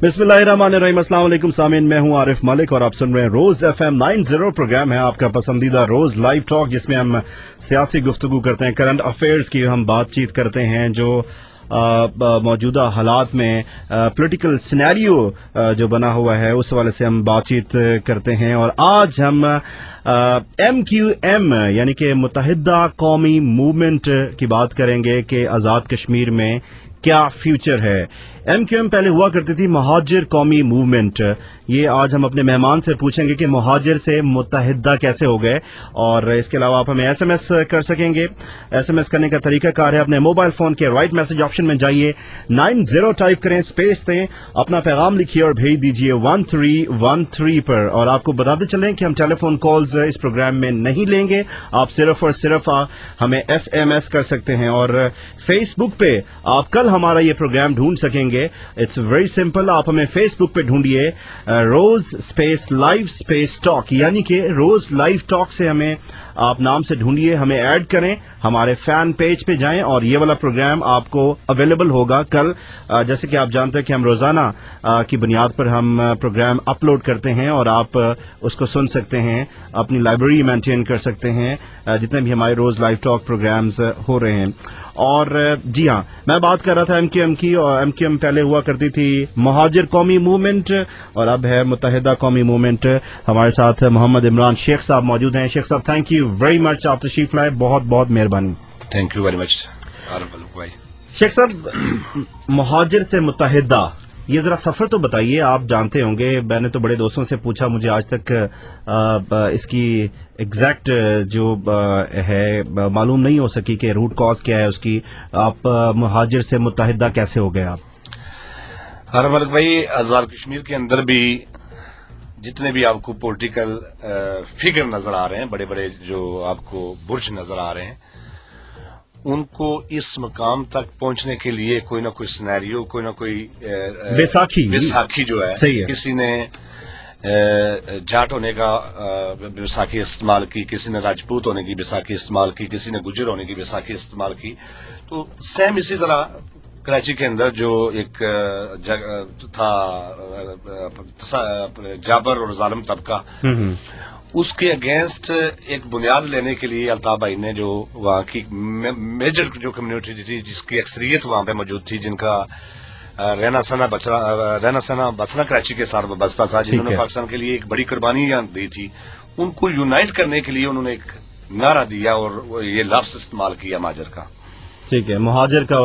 बिस्मिल्लाहिर्रहमानिर्रहीम। अस्सलाम वालेकुम सामीन, मैं हूं आरिफ मलिक और आप सुन रहे हैं रोज FM 90 प्रोग्राम है आपका पसंदीदा रोज लाइव टॉक, जिसमें हम सियासी गुफ्तगू करते हैं, करंट अफेयर्स की हम बातचीत करते हैं, जो मौजूदा हालात में पॉलिटिकल सिनेरियो जो बना हुआ है उस हवाले से हम बातचीत करते हैं। और आज हम MQM यानी कि मुत्तहिदा कौमी मूवमेंट की बात करेंगे कि आज़ाद कश्मीर में क्या फ्यूचर है। MQM पहले हुआ करती थी महाजिर कौमी मूवमेंट। ये आज हम अपने मेहमान से पूछेंगे कि महाजिर से मुत्तहिदा कैसे हो गए। और इसके अलावा आप हमें SMS कर सकेंगे। SMS करने का तरीका कार है, अपने मोबाइल फोन के राइट मैसेज ऑप्शन में जाइए, 90 टाइप करें, स्पेस दें, अपना पैगाम लिखिए और भेज दीजिए 1313 पर। और आपको बताते चलें कि हम टेलीफोन कॉल्स इस प्रोग्राम में नहीं लेंगे, आप सिर्फ और सिर्फ हमें SMS कर सकते हैं। और फेसबुक पे आप कल हमारा ये प्रोग्राम ढूंढ सकेंगे। इट्स वेरी सिंपल, आप हमें फेसबुक पे ढूंढिए रोज स्पेस लाइव स्पेस टॉक, यानी कि रोज लाइव टॉक से हमें आप नाम से ढूंढिए, हमें ऐड करें, हमारे फैन पेज पे जाएं और ये वाला प्रोग्राम आपको अवेलेबल होगा कल। जैसे कि आप जानते हैं कि हम रोजाना की बुनियाद पर हम प्रोग्राम अपलोड करते हैं और आप उसको सुन सकते हैं, अपनी लाइब्रेरी मेंटेन कर सकते हैं जितने भी हमारे रोज लाइव टॉक प्रोग्राम्स हो रहे हैं। और जी हाँ, मैं बात कर रहा था MQM की, और MQM पहले हुआ करती थी महाजिर कौमी मूवमेंट और अब है मुत्तहिदा कौमी मूवमेंट। हमारे साथ मोहम्मद इमरान शेख साहब मौजूद हैं। शेख साहब, थैंक यू वेरी मच, आप तशरीफ लाए, बहुत बहुत मेहरबानी। थैंक यू वेरी मच भाई। शेख साहब, महाजिर से मुत्तहिदा, ये जरा सफर तो बताइए। आप जानते होंगे, मैंने तो बड़े दोस्तों से पूछा, मुझे आज तक इसकी एग्जैक्ट जो है मालूम नहीं हो सकी कि रूट कॉज क्या है उसकी। आप महाजिर से मुत्तहिदा कैसे हो गए आप? हर मलिक भाई, आजाद कश्मीर के अंदर भी जितने भी आपको पॉलिटिकल फिगर नजर आ रहे हैं, बड़े बड़े जो आपको बुर्ज नजर आ रहे हैं, उनको इस मकाम तक पहुंचने के लिए कोई ना कोई सिनेरियो, कोई ना कोई बैसाखी जो है, किसी ने जाट होने का बैसाखी इस्तेमाल की, किसी ने राजपूत होने की बैसाखी इस्तेमाल की, किसी ने गुजर होने की बैसाखी इस्तेमाल की। तो सेम इसी तरह कराची के अंदर जो एक था जाबर और जालिम तबका, उसके अगेंस्ट एक बुनियाद लेने के लिए अल्ताफ भाई ने, जो वहाँ की मेजर जो कम्युनिटी थी, जिसकी अक्सरियत वहाँ पे मौजूद थी, जिनका रहना सहना बसना कराची के साथ बसता था, जिन्होंने पाकिस्तान के लिए एक बड़ी कुर्बानियां दी थी, उनको यूनाइट करने के लिए उन्होंने एक नारा दिया और ये लफ्ज इस्तेमाल किया महाजिर का। ठीक है, महाजिर का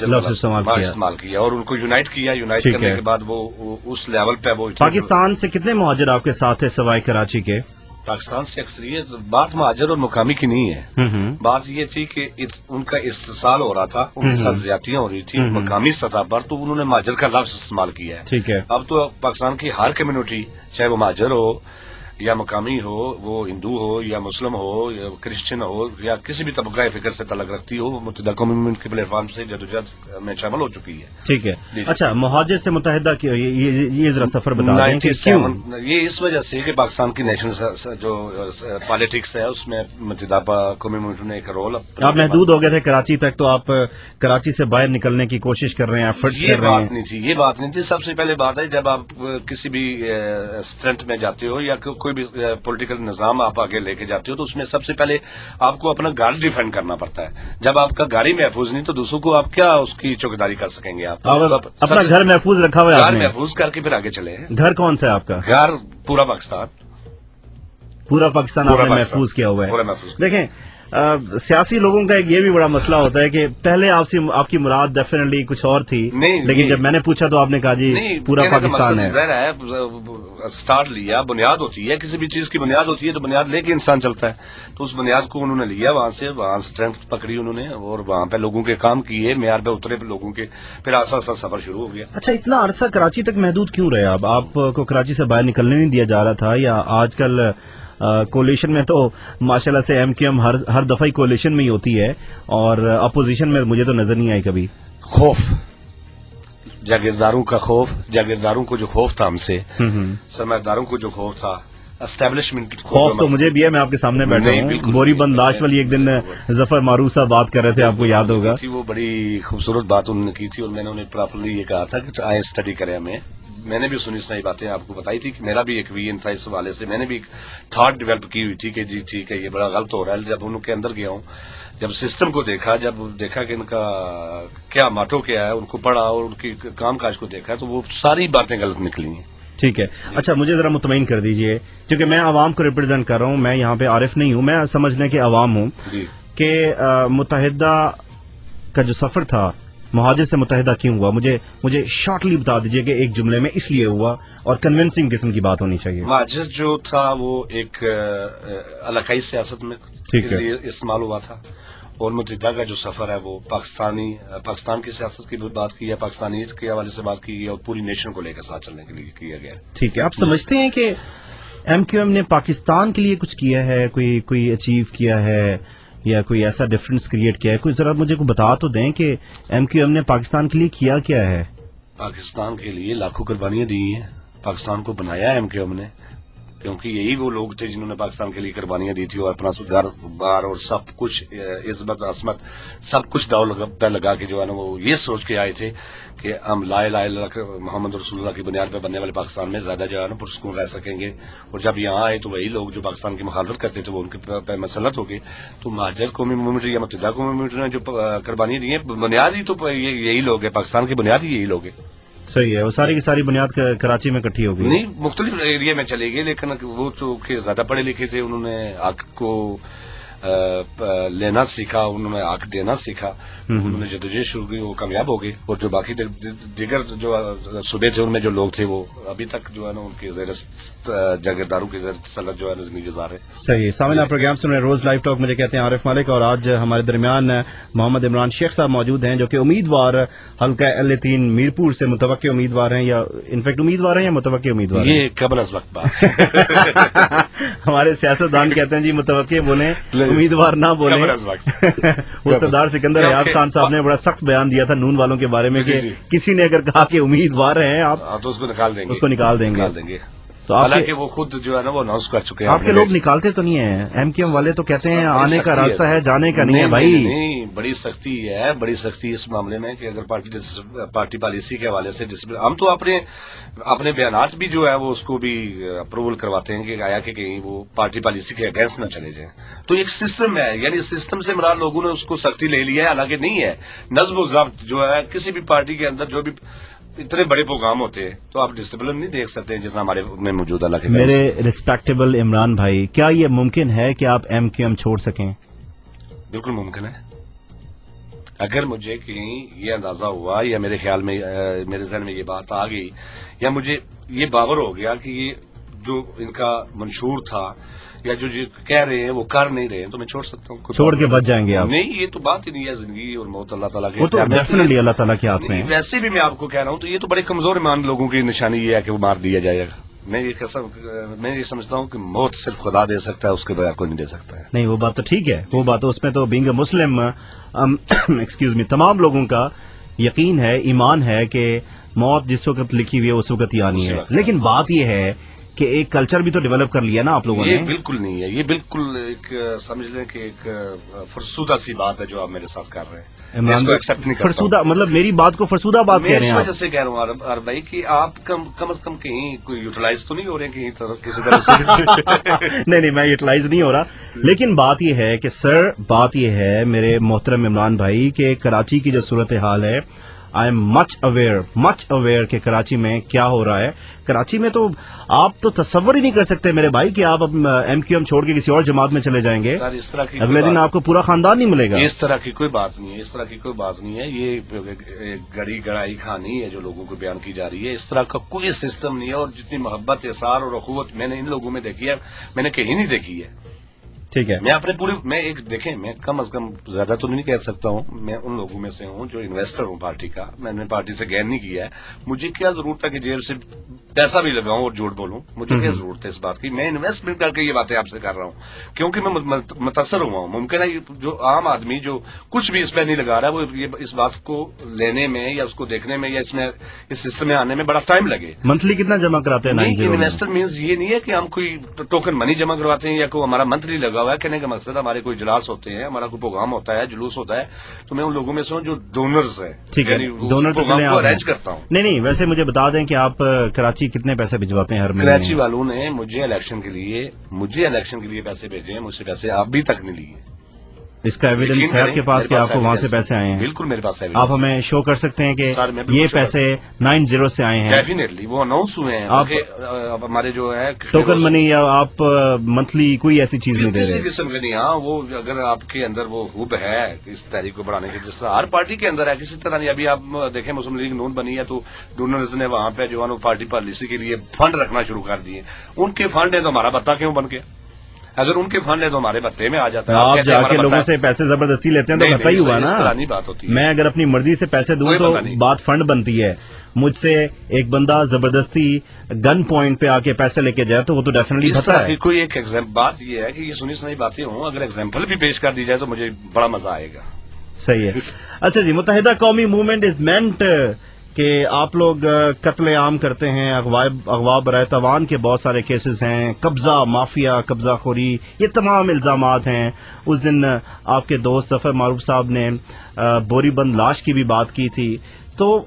लफ्ज इस्तेमाल किया और उनको यूनाइट किया। यूनाइट करने के बाद वो उस लेवल पे वो पाकिस्तान से कितने महाजिर आपके साथ है सवाए कराची के? पाकिस्तान से अक्सरियत, बात महाजिर और मुकामी की नहीं है। बात ये थी कि उनका इस्तेसाल हो रहा था, उनके साथ ज्यादतियां हो रही थी मुकामी सतह पर, तो उन्होंने महाजिर का लफ्ज इस्तेमाल किया है। ठीक है, अब तो पाकिस्तान की हर कम्युनिटी, चाहे वो महाजिर हो या मकामी हो, वो हिंदू हो या मुस्लिम हो या क्रिश्चियन हो या किसी भी तबका फिक्र से तलक रखती हो, वो मुत्तहिदा कौमी मूवमेंट के प्लेटफॉर्म से जदोजहद में शामिल हो चुकी है। ठीक है, अच्छा, महाजिर से मुत्तहिदा की ये जरा सफर बता दें कि क्यों? ये इस वजह से कि पाकिस्तान की नेशनल जो पॉलिटिक्स है उसमें मुत्तहिदा कौमी मूवमेंट ने एक रोल। आप महदूद हो गए थे कराची तक, तो आप कराची से बाहर निकलने की कोशिश कर रहे हैं, एफर्ट्स कर रहे हैं। ये बात नहीं थी। सबसे पहले बात है, जब आप किसी भी स्टंट में जाते हो या कोई भी पॉलिटिकल निजाम आप आगे लेके जाते हो, तो उसमें सबसे पहले आपको अपना घर डिफेंड करना पड़ता है। जब आपका घर ही महफूज नहीं, तो दूसरों को आप क्या उसकी चौकीदारी कर सकेंगे? आप अपना घर महफूज रखा हुआ है, घर महफूज करके फिर आगे चले। घर कौन सा है आपका? घर पूरा पाकिस्तान आपने महफूज किया हुआ है। देखें, सियासी लोगों का एक ये भी बड़ा मसला होता है कि पहले आपकी मुराद डेफिनेटली कुछ और थी, लेकिन जब मैंने पूछा तो आपने कहा जी पूरा पाकिस्तान है। स्टार्ट लिया, बुनियाद होती है, किसी भी चीज की बुनियाद होती है तो बुनियाद लेके इंसान चलता है। तो उस बुनियाद को उन्होंने लिया, वहां से स्ट्रेंथ पकड़ी उन्होंने और वहां पे लोगों के काम किए, मेयार पे उतरे लोगों के, फिर आसा आसा सफर शुरू हो गया। अच्छा, इतना अरसा कराची तक महदूद क्यों रहे? आपको कराची से बाहर निकलने नहीं दिया जा रहा था? या आजकल कोलिशन में तो माशाल्लाह से MQM हर दफा ही कोलिशन में ही होती है, और अपोजिशन में मुझे तो नजर नहीं आई कभी। खौफ, जागीरदारों का खौफ, जागीरदारों को जो खौफ था हमसे, सरमायादारों को जो खौफ था, एस्टेब्लिशमेंट खौफ तो मुझे भी है। मैं आपके सामने बैठा हूँ, बोरी बंद लाश वाली एक दिन जफर मारूफ साहब बात कर रहे थे, आपको याद होगा। वो बड़ी खूबसूरत बात उन्होंने की थी और मैंने उन्हें प्रॉपरली ये कहा था कि आए स्टडी करें, हमें میں نے بھی سنی سنائی باتیں آپ کو بتائی تھی کہ میرا بھی ایک ویژن تھا اس حوالے سے. میں نے بھی ایک تھاٹ ڈیولپ کی ہوئی تھی کہ جی ٹھیک ہے یہ بڑا غلط ہو رہا ہے. جب ان کے اندر گیا ہوں, جب سسٹم کو دیکھا, جب دیکھا کہ ان کا کیا ماٹو کیا ہے, ان کو پڑھا اور ان کی کام کاج کو دیکھا, تو وہ ساری باتیں غلط نکلی ہیں. ٹھیک ہے. اچھا مجھے ذرا مطمئن کر دیجئے, کیونکہ میں عوام کو ریپرزینٹ کر رہا ہوں, میں یہاں پہ عارف نہیں ہوں, میں سمجھ لیں کہ عوام ہوں, جی کہ متحدہ کا جو سفر تھا مہاجر سے متحدہ کیوں ہوا, مجھے شارٹلی بتا دیجئے کہ ایک جملے میں اس لیے ہوا, اور کنونسنگ قسم کی بات ہونی چاہیے. مہاجر جو تھا وہ ایک علاقائی سیاست میں ٹھیک ہے. کے لیے استعمال ہوا تھا, اور متحدہ کا جو سفر ہے وہ پاکستان کی سیاست کی بات کی ہے, پاکستانیت کے حوالے سے بات کی ہے, اور پوری نیشن کو لے کر ساتھ چلنے کے لیے کیا گیا. ٹھیک ہے. آپ سمجھتے ہیں کہ ایم کیو ایم نے پاکستان کے لیے کچھ کیا ہے, کوئی اچیو کیا ہے, یا کوئی ایسا ڈفرنس کریٹ کیا ہے؟ کچھ ذرا مجھے کو بتا تو دیں کہ ایم کیو ایم نے پاکستان کے لیے کیا ہے. پاکستان کے لیے لاکھوں قربانیاں دی ہیں, پاکستان کو بنایا ہے ایم کیو ایم نے, کیونکہ یہی وہ لوگ تھے جنہوں نے پاکستان کے لیے قربانیاں دی تھی, اور اپنا گھر بار اور سب کچھ عزت عصمت سب کچھ داؤ پہ لگا کے جو ہے نا وہ یہ سوچ کے آئے تھے کہ ہم لا الہ الا اللہ محمد رسول اللہ کی بنیاد پہ بننے والے پاکستان میں زیادہ جو ہے نا پرسکون رہ سکیں گے. اور جب یہاں آئے تو وہی لوگ جو پاکستان کی مخالفت کرتے تھے وہ ان کے پہ مسلط ہو گئے. تو مہاجر قومی موومنٹ یا متحدہ قومی موومنٹ نے جو قربانیاں دی ہیں, بنیاد ہی تو یہی لوگ ہیں, پاکستان کی بنیاد ہی یہی لوگ ہیں. صحیح ہے. وہ ساری کی ساری بنیاد کراچی میں اکٹھی ہو گئی. نہیں, مختلف ایریا میں چلے گئے, لیکن وہ جو کہ زیادہ پڑھے لکھے تھے انہوں نے حق کو لینا سیکھا, انہوں نے حق دینا سیکھا, انہوں نے جدوجہد شروع کی, وہ کامیاب ہو گئے. اور جو باقی دیگر جو صوبے تھے ان میں جو لوگ تھے وہ ابھی تک جو ہے نا ان کے زیر جاگیرداروں کے زیر تسلط جو ہے زندگی گزار رہے. صحیح. سامعین پروگرام سن رہے ہیں روز لائیو ٹاک, مجھے کہتے ہیں عارف مالک, اور آج ہمارے درمیان محمد عمران شیخ صاحب موجود ہیں جو کہ امیدوار حلقہ L3 میرپور سے متوقع امیدوار ہیں, یا انفیکٹ امیدوار ہیں یا متوقع امیدوار ہیں؟ یہ قبل از وقت بات ہمارے سیاستدان کہتے ہیں جی متوقع بولیں, امیدوار نہ بولیں. قبل از وقت وہ سردار سکندر حیات خان صاحب نے بڑا سخت بیان دیا تھا نون والوں کے بارے میں کہ کسی نے اگر کہا کہ امیدوار ہیں آپ, تو اس کو نکال دیں گے, اس کو نکال دیں گے. تو حالانکہ وہ خود جو ہے نا وہ اناؤنس کر چکے ہیں. آپ کے لوگ نکالتے تو نہیں ہیں, ایم کیو ایم والے تو کہتے ہیں آنے کا راستہ ہے, جانے کا نہیں ہے بھائی. نہیں, بڑی سختی ہے, بڑی سختی اس معاملے میں کہ اگر پارٹی پالیسی کے حوالے سے ہم تو اپنے بیانات بھی جو ہے وہ اس کو بھی اپروول کرواتے ہیں کہ آیا کہ کہیں وہ پارٹی پالیسی کے اگینسٹ نہ چلے جائیں. تو ایک سسٹم ہے, یعنی سسٹم سے مراد لوگوں نے اس کو سختی لے لی ہے, حالانکہ نہیں ہے. نظم و ضبط جو ہے کسی بھی پارٹی کے اندر جو بھی اتنے بڑے پروگرام ہوتے ہیں تو آپ ڈسپلن نہیں دیکھ سکتے جتنا ہمارے میں موجود ہے. میرے ریسپیکٹیبل عمران بھائی, کیا یہ ممکن ہے کہ آپ ایم کیو ایم چھوڑ سکیں؟ بالکل ممکن ہے. اگر مجھے کہیں یہ اندازہ ہوا یا میرے خیال میں میرے ذہن میں یہ بات آ گئی یا مجھے یہ باور ہو گیا کہ یہ جو ان کا منشور تھا یا جو کہہ رہے ہیں وہ کر نہیں رہے ہیں, تو میں چھوڑ سکتا ہوں. چھوڑ کے بچ جائیں گے آپ؟ نہیں, یہ تو بات ہی نہیں ہے. زندگی اور موت اللہ تعالیٰ کے, وہ تو ڈیفینیٹلی اللہ تعالیٰ کے ہاتھ میں ہے. ویسے بھی میں آپ کو کہہ رہا ہوں تو یہ تو بڑے کمزور ایمان لوگوں کی نشانی یہ ہے کہ وہ مار دیا جائے گا. میں یہ سمجھتا ہوں کہ موت صرف خدا دے سکتا ہے, اس کے بغیر کوئی نہیں دے سکتا ہے. نہیں, وہ بات تو ٹھیک ہے, وہ بات اس میں تو being a Muslim excuse me تمام لوگوں کا یقین ہے, ایمان ہے کہ موت جس وقت لکھی ہوئی ہے اس وقت ہی آنی ہے. لیکن بات یہ ہے کہ ایک کلچر بھی تو ڈیولپ کر لیا نا آپ لوگوں نے. یہ بالکل نہیں ہے, یہ بالکل ایک سمجھ لیں کہ ایک فرسودہ سی بات ہے جو آپ میرے ساتھ کر رہے ہیں. اس کو ایکسپٹ نہیں کرتا. فرسودہ مطلب میری بات کو فرسودہ بات کہہ رہے ہیں میں اس وجہ سے کہہ رہا ہوں عارف بھائی کہ آپ کم از کم کہیں کوئی یوٹیلائز تو نہیں ہو رہے ہیں کہیں کسی طرح سے. نہیں, میں یوٹیلائز نہیں ہو رہا, لیکن بات یہ ہے کہ سر, بات یہ ہے میرے محترم عمران بھائی کہ کراچی کی جو صورتحال ہے, آئی ایم مچ اویئر کہ کراچی میں کیا ہو رہا ہے. کراچی میں تو آپ تو تصور ہی نہیں کر سکتے میرے بھائی کہ آپ ایم کیو ایم چھوڑ کے کسی اور جماعت میں چلے جائیں گے, اس طرح کی اگلے دن آپ کو پورا خاندان نہیں ملے گا. اس طرح کی کوئی بات نہیں ہے, یہ گڑی گڑائی کھانی ہے جو لوگوں کو بیان کی جا رہی ہے. اس طرح کا کوئی سسٹم نہیں ہے, اور جتنی محبت, احسار اور اخوت میں نے ان لوگوں میں دیکھی ہے میں نے کہیں نہیں دیکھی ہے. ٹھیک ہے, میں کم از کم زیادہ تو نہیں کہہ سکتا ہوں, میں ان لوگوں میں سے ہوں جو انویسٹر ہوں پارٹی کا. میں نے پارٹی سے گین نہیں کیا ہے. مجھے کیا ضرورت ہے کہ جیب سے پیسہ بھی لگاؤں اور جھوٹ بولوں؟ مجھے کیا ضرورت ہے اس بات کی؟ میں انویسٹمنٹ کر کے یہ باتیں آپ سے کر رہا ہوں کیونکہ میں متاثر ہوا ہوں. ممکن ہے جو عام آدمی جو کچھ بھی اس پہ نہیں لگا رہا ہے وہ اس بات کو لینے میں یا اس کو دیکھنے میں یا اس سسٹم میں آنے میں بڑا ٹائم لگے. منتھلی کتنا جمع کراتے ہیں؟ انویسٹر مینز یہ نہیں ہے کہ ہم کوئی ٹوکن منی جمع کرواتے ہیں یا کوئی ہمارا منتھلی لگا लगा हुआ है। कहने का मकसद हमारे कोई इजलास होते हैं, हमारा कोई प्रोग्राम होता है, जुलूस होता है, तो मैं उन लोगों में से हूँ जो डोनर्स है, ठीक है, यानी उस डोनर तो प्रोग्राम चले को आप हैं। अरेंज करता हूँ। नहीं, वैसे मुझे बता दें कि आप कराची कितने पैसे भिजवाते हैं हर कराची महीने? वालों ने मुझे इलेक्शन के लिए पैसे भेजे हैं, मुझसे पैसे अभी तक नहीं लिए। इसका एविडेंस यकीन है करें, आपके पास मेरे कि आपको वहां से evidence पैसे आए हैं? बिल्कुल मेरे पास आप evidence है। हमें शो कर सकते हैं कि सर, मैं बिल्कुल ये show कर पैसे 90 से आए हैं? डेफिनेटली वो अनाउंस हुए हैं। आप- बल्कि अब हमारे जो है टोकन मनी या आप मंथली कोई ऐसी चीज नहीं दे किसी रहे? किस्म के नहीं। हाँ, वो अगर आपके अंदर वो हुब है इस तहरीक को बढ़ाने की, जिस तरह हर पार्टी के अंदर है, किसी तरह नहीं। अभी आप देखें मुस्लिम लीग नून बनी है तो डोनर्स ने वहां पे जो है ना पार्टी पॉलिसी के लिए फंड रखना शुरू कर दिए। उनके फंड है तो हमारा भत्ता क्यों बन गया? अगर उनके फंड है तो हमारे भत्ते में आ जाता है। आप कहते हैं जाके हमारा लोगों भत्ता से पैसे जबरदस्ती लेते हैं तो नहीं, भत्ता ही नहीं, हुआ इस ना। तरह नहीं बात होती है। मैं अगर अपनी मर्जी से पैसे दूं कोई तो बंदा नहीं। बात फंड बनती है। मुझसे एक बंदा जबरदस्ती गन पॉइंट पे आके पैसे लेके जाए तो वो तो डेफिनेटली इस भत्ता तरह की है। कोई एक बात ये है कि ये सुनी सुनाई बातें हों, अगर एग्जाम्पल भी पेश कर दी जाए तो मुझे बड़ा मजा आएगा। सही है। अच्छा जी, मुत्तहिदा कौमी मूवमेंट इज मेंट कि आप लोग कत्ले आम करते हैं, अगवा बराए तवान के बहुत सारे केसेस हैं, कब्जा माफिया, कब्जा खोरी, ये तमाम इल्जामात हैं। उस दिन आपके दोस्त जफर मारूफ साहब ने बोरीबंद लाश की भी बात की थी। तो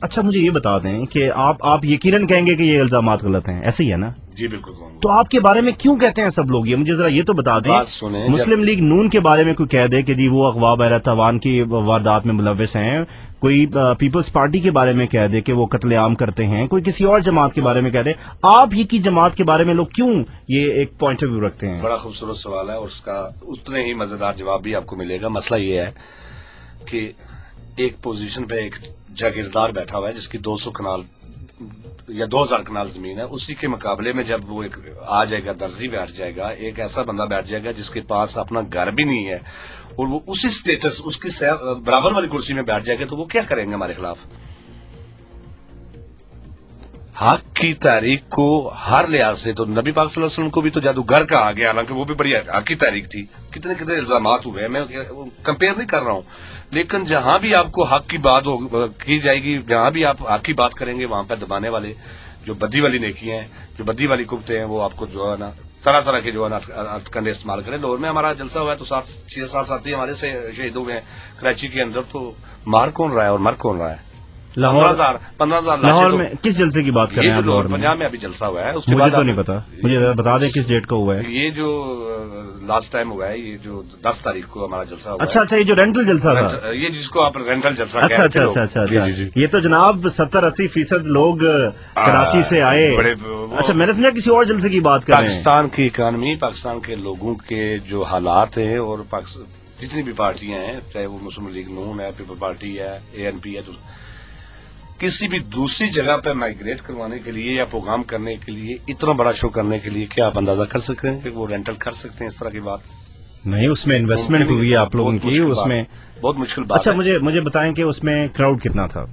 अच्छा मुझे ये बता दें कि आप यकीनन कहेंगे कि ये इल्जामात गलत हैं, ऐसे ही है ना? जी बिल्कुल कहूंगा। तो आपके बारे में क्यों कहते हैं सब लोग ये? मुझे जरा ये तो बता दें। बात सुने, मुस्लिम लीग नून के बारे में कोई कह दे कि जी वो अगवा बहरा तवान की वारदात में मुलविस हैं, कोई पीपल्स पार्टी के बारे में कह दे कि वो कत्लेआम करते हैं, कोई किसी और जमात के बारे में कह दे, आप ही की जमात के बारे में लोग क्यों ये एक पॉइंट ऑफ व्यू रखते हैं? बड़ा खूबसूरत सवाल है और उसका उतने ही मजेदार जवाब भी आपको मिलेगा। मसला ये है कि एक पोजीशन पे एक जागीरदार बैठा हुआ है जिसकी 200 कनाल या 2000 कनाल जमीन है, उसी के मुकाबले में जब वो एक आ जाएगा, दर्जी बैठ जाएगा, एक ऐसा बंदा बैठ जाएगा जिसके पास अपना घर भी नहीं है और वो उसी स्टेटस उसकी बराबर वाली कुर्सी में बैठ जाएगा, तो वो क्या करेंगे हमारे खिलाफ? हक की तहरीक को हर लिहाज से तो नबी पाक सल्लल्लाहु अलैहि वसल्लम को भी तो जादूगर कहा गया, हालांकि वो भी बड़ी हक की तहरीक थी। कितने कितने इल्जामात हुए, मैं कंपेयर नहीं कर रहा हूं, लेकिन जहां भी आपको हक की बात की जाएगी, जहां भी आप हक की बात करेंगे, वहां पर दबाने वाले जो बद्दी वाली नेकियां हैं, जो बद्दी वाली कुफ्ते हैं, वो आपको जो है ना तरह तरह के जो है ना हथकंडे इस्तेमाल करें। लाहौर में हमारा जलसा हुआ है तो 6-7 साथी हमारे से शहीद हुए हैं कराची के अंदर, तो मार कौन रहा है और मर कौन रहा है? लाहौर 15,000 लाहौर में किस जलसे की बात कर रहे हैं आप? लाहौर में पंजाब में अभी जलसा हुआ है, उसके मुझे बाद तो नहीं पता, मुझे बता दें किस डेट को हुआ है? ये जो लास्ट टाइम हुआ है, ये जो 10 तारीख को हमारा जलसा हुआ अच्छा, ये जो रेंटल जलसा था, ये जिसको आप रेंटल जलसा अच्छा कहते अच्छा हो। अच्छा अच्छा जी, अच्छा। जी, जी। ये तो जनाब 70-80% लोग कराची से आए। अच्छा, मैंने समझा किसी और जलसे की बात कर रहे हैं। पाकिस्तान की इकानमी, पाकिस्तान के लोगों के जो हालात हैं और जितनी भी पार्टियां हैं, चाहे वो मुस्लिम लीग नून है, पीपल पार्टी है, ANP है, तो किसी भी दूसरी जगह पर माइग्रेट करवाने के लिए या प्रोग्राम करने के लिए, इतना बड़ा शो करने के लिए, क्या आप अंदाजा कर सकते हैं कि वो रेंटल कर सकते हैं? इस तरह की बात नहीं, उसमें इन्वेस्टमेंट हुई है आप लोगों बहुत की, मुश्किल उसमें बात, बहुत मुश्किल बात अच्छा है। मुझे बताएं कि उसमें क्राउड कितना था?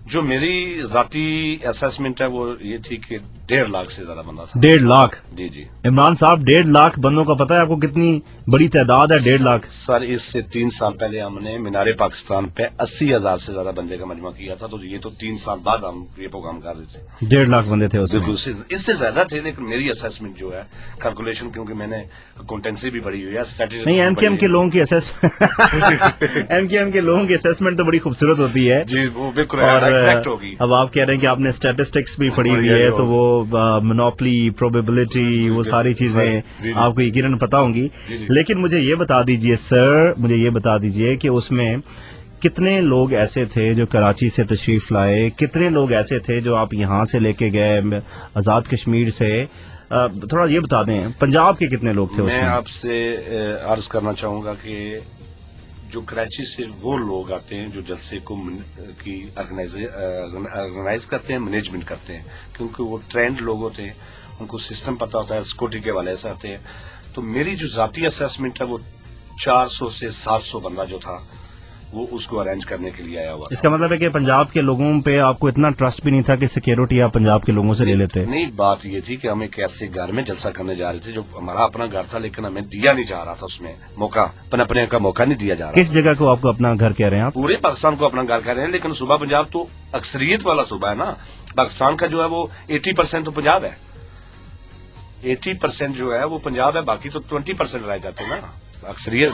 जो मेरी जाती असेसमेंट है वो ये थी कि 1.5 लाख से ज्यादा बंदा था। 1.5 लाख? जी जी इमरान साहब, 1.5 लाख बंदों का पता है आपको कितनी बड़ी तादाद है? 1.5 लाख सर, इससे 3 साल पहले हमने मीनारे पाकिस्तान पे 80,000 से ज्यादा बंदे का मजमा किया था, तो ये तो 3 साल बाद हम ये प्रोग्राम कर रहे थे। 1.5 लाख बंदे थे उसमें? बिल्कुल, इससे ज्यादा थे, लेकिन मेरी असेसमेंट जो है, कैलकुलेशन, क्योंकि मैंने अकाउंटेंसी भी पढ़ी हुई है, स्टैटिस्टिक्स नहीं, एमकेएम के लोगों की एमकेएम के लोगों की असेसमेंट तो बड़ी खूबसूरत होती है जी, वो बिल्कुल और एग्जैक्ट होगी। अब आप कह रहे हैं कि आपने स्टैटिस्टिक्स भी पढ़ी हुई है, तो वो मोनोपली, प्रोबेबिलिटी, वो सारी चीजें आपको यकीनन पता होंगी। लेकिन मुझे ये बता दीजिए सर, मुझे ये बता दीजिए कि उसमें कितने लोग ऐसे थे जो कराची से तशरीफ लाए, कितने लोग ऐसे थे जो आप यहाँ से लेके गए आजाद कश्मीर से? थोड़ा ये बता दें, पंजाब के कितने लोग थे मैं उसमें? आपसे अर्ज करना चाहूंगा कि जो कराची से वो लोग आते हैं जो जलसे को की ऑर्गेनाइज करते हैं, मैनेजमेंट करते हैं, क्योंकि वो ट्रेंड लोग होते हैं, उनको सिस्टम पता होता है, सिक्योरिटी के वाले से आते हैं। तो मेरी जो जाती असेसमेंट है वो 400 से 700 बंदा जो था वो उसको अरेंज करने के लिए आया हुआ था। इसका मतलब है कि पंजाब के लोगों पे आपको इतना ट्रस्ट भी नहीं था कि सिक्योरिटी आप पंजाब के लोगों से ले लेते? नहीं, बात ये थी कि हम एक ऐसे घर में जलसा करने जा रहे थे जो हमारा अपना घर था, लेकिन हमें दिया नहीं जा रहा था, उसमें मौका, पनपने का मौका नहीं दिया जा रहा। किस जगह को आपको अपना घर कह रहे हैं आप? पूरे पाकिस्तान को अपना घर कह रहे हैं, लेकिन सूबा पंजाब तो अक्सरियत वाला सूबा है ना। पाकिस्तान का जो है वो 80% तो पंजाब है। 80% جو ہے وہ پنجاب ہے, باقی تو 20% رہ جاتے ہیں نا. اکثریت